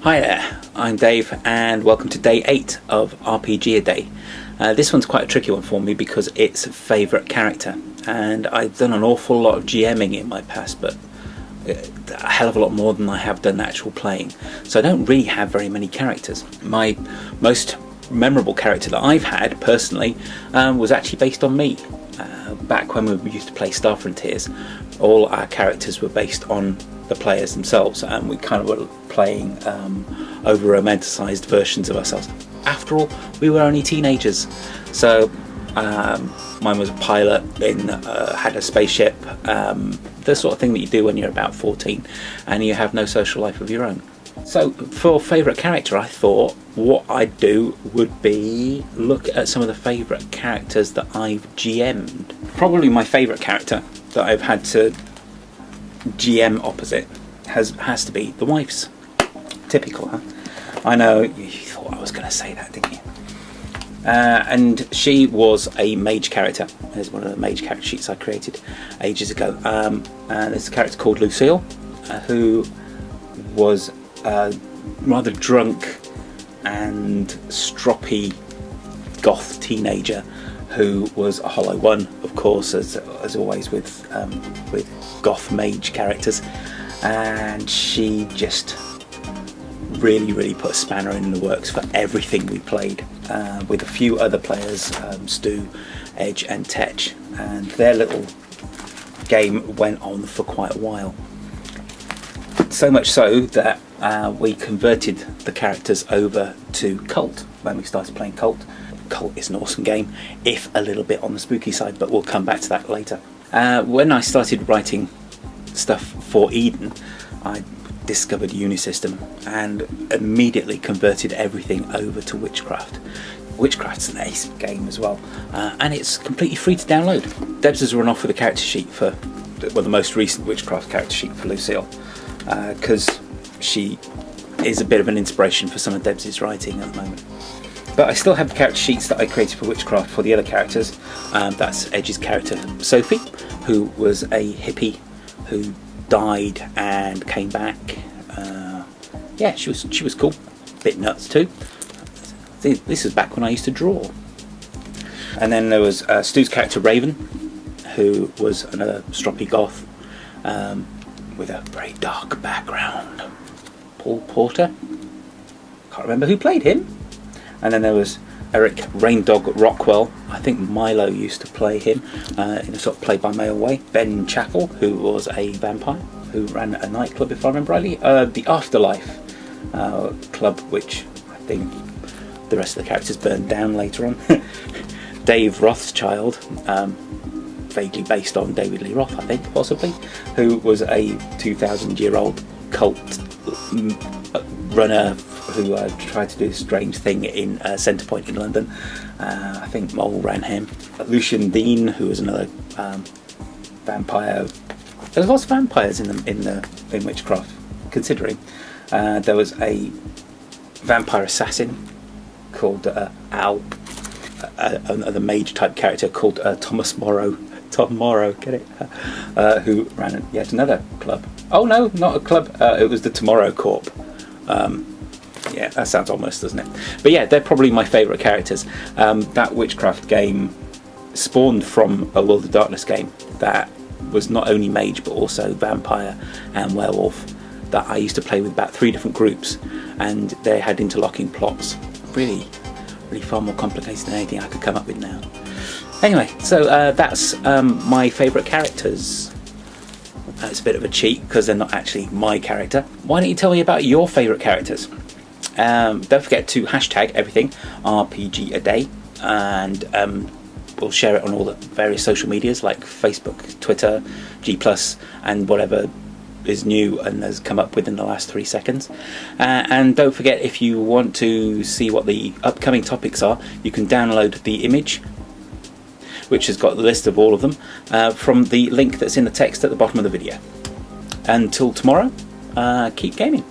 Hi there, I'm Dave and welcome to day 8 of RPGaDAY. This one's quite a tricky one for me because it's a favourite character, and I've done an awful lot of GMing in my past, but a hell of a lot more than I have done actual playing. So I don't really have very many characters. My most memorable character that I've had personally was actually based on me. Back when we used to play Star Frontiers, all our characters were based on the players themselves, and we kind of were playing over romanticised versions of ourselves. After all, we were only teenagers, so mine was a pilot had a spaceship, the sort of thing that you do when you're about 14 and you have no social life of your own. So for favourite character, I thought what I'd do would be look at some of the favourite characters that I've GM'd. Probably my favourite character that I've had to GM opposite has to be the wife's. Typical, huh? I know, you thought I was going to say that, didn't you? And she was a mage character. There's one of the mage character sheets I created ages ago. And there's a character called Lucille, who was a rather drunk and stroppy goth teenager who was a hollow one, of course, as always with goth mage characters, and she just really put a spanner in the works for everything we played, with a few other players, Stu, Edge and Tetch, and their little game went on for quite a while. So much so that we converted the characters over to Cult when we started playing Cult. Cult is an awesome game, if a little bit on the spooky side, but we'll come back to that later. When I started writing stuff for Eden, I discovered Unisystem and immediately converted everything over to Witchcraft. Witchcraft's an ace game as well, and it's completely free to download. Debs has run off with a character sheet for the most recent Witchcraft character sheet for Lucille, because she is a bit of an inspiration for some of Debs' writing at the moment. But I still have the character sheets that I created for Witchcraft for the other characters. That's Edge's character Sophie, who was a hippie who died and came back. Yeah, she was cool, bit nuts too. This is back when I used to draw. And then there was Stu's character Raven, who was another stroppy goth with a very dark background. Paul Porter, can't remember who played him. And then there was Eric Raindog Rockwell. I think Milo used to play him in a sort of play-by-mail way. Ben Chappell, who was a vampire who ran a nightclub, if I remember rightly, the Afterlife club, which I think the rest of the characters burned down later on. Dave Rothschild, vaguely based on David Lee Roth, I think, possibly, who was a 2,000-year-old cult runner who tried to do a strange thing in Centrepoint in London. I think Mole ran him. Lucian Dean, who was another vampire. There's lots of vampires in Witchcraft, considering. There was a vampire assassin called Al, another mage type character called Thomas Morrow. Tom Morrow, get it? Who ran yet another club. Oh no, not a club. It was the Tomorrow Corp. Yeah, that sounds ominous, doesn't it? But yeah, they're probably my favourite characters. That Witchcraft game spawned from a World of Darkness game that was not only mage but also vampire and werewolf, that I used to play with about 3 different groups, and they had interlocking plots. Really far more complicated than anything I could come up with now. Anyway, so that's my favourite characters. It's a bit of a cheat because they're not actually my character. Why don't you tell me about your favourite characters? Don't forget to hashtag everything RPGaDAY, and we'll share it on all the various social medias like Facebook, Twitter, G+, and whatever is new and has come up within the last 3 seconds. And don't forget, if you want to see what the upcoming topics are, you can download the image, which has got the list of all of them, from the link that's in the text at the bottom of the video. Until tomorrow, keep gaming.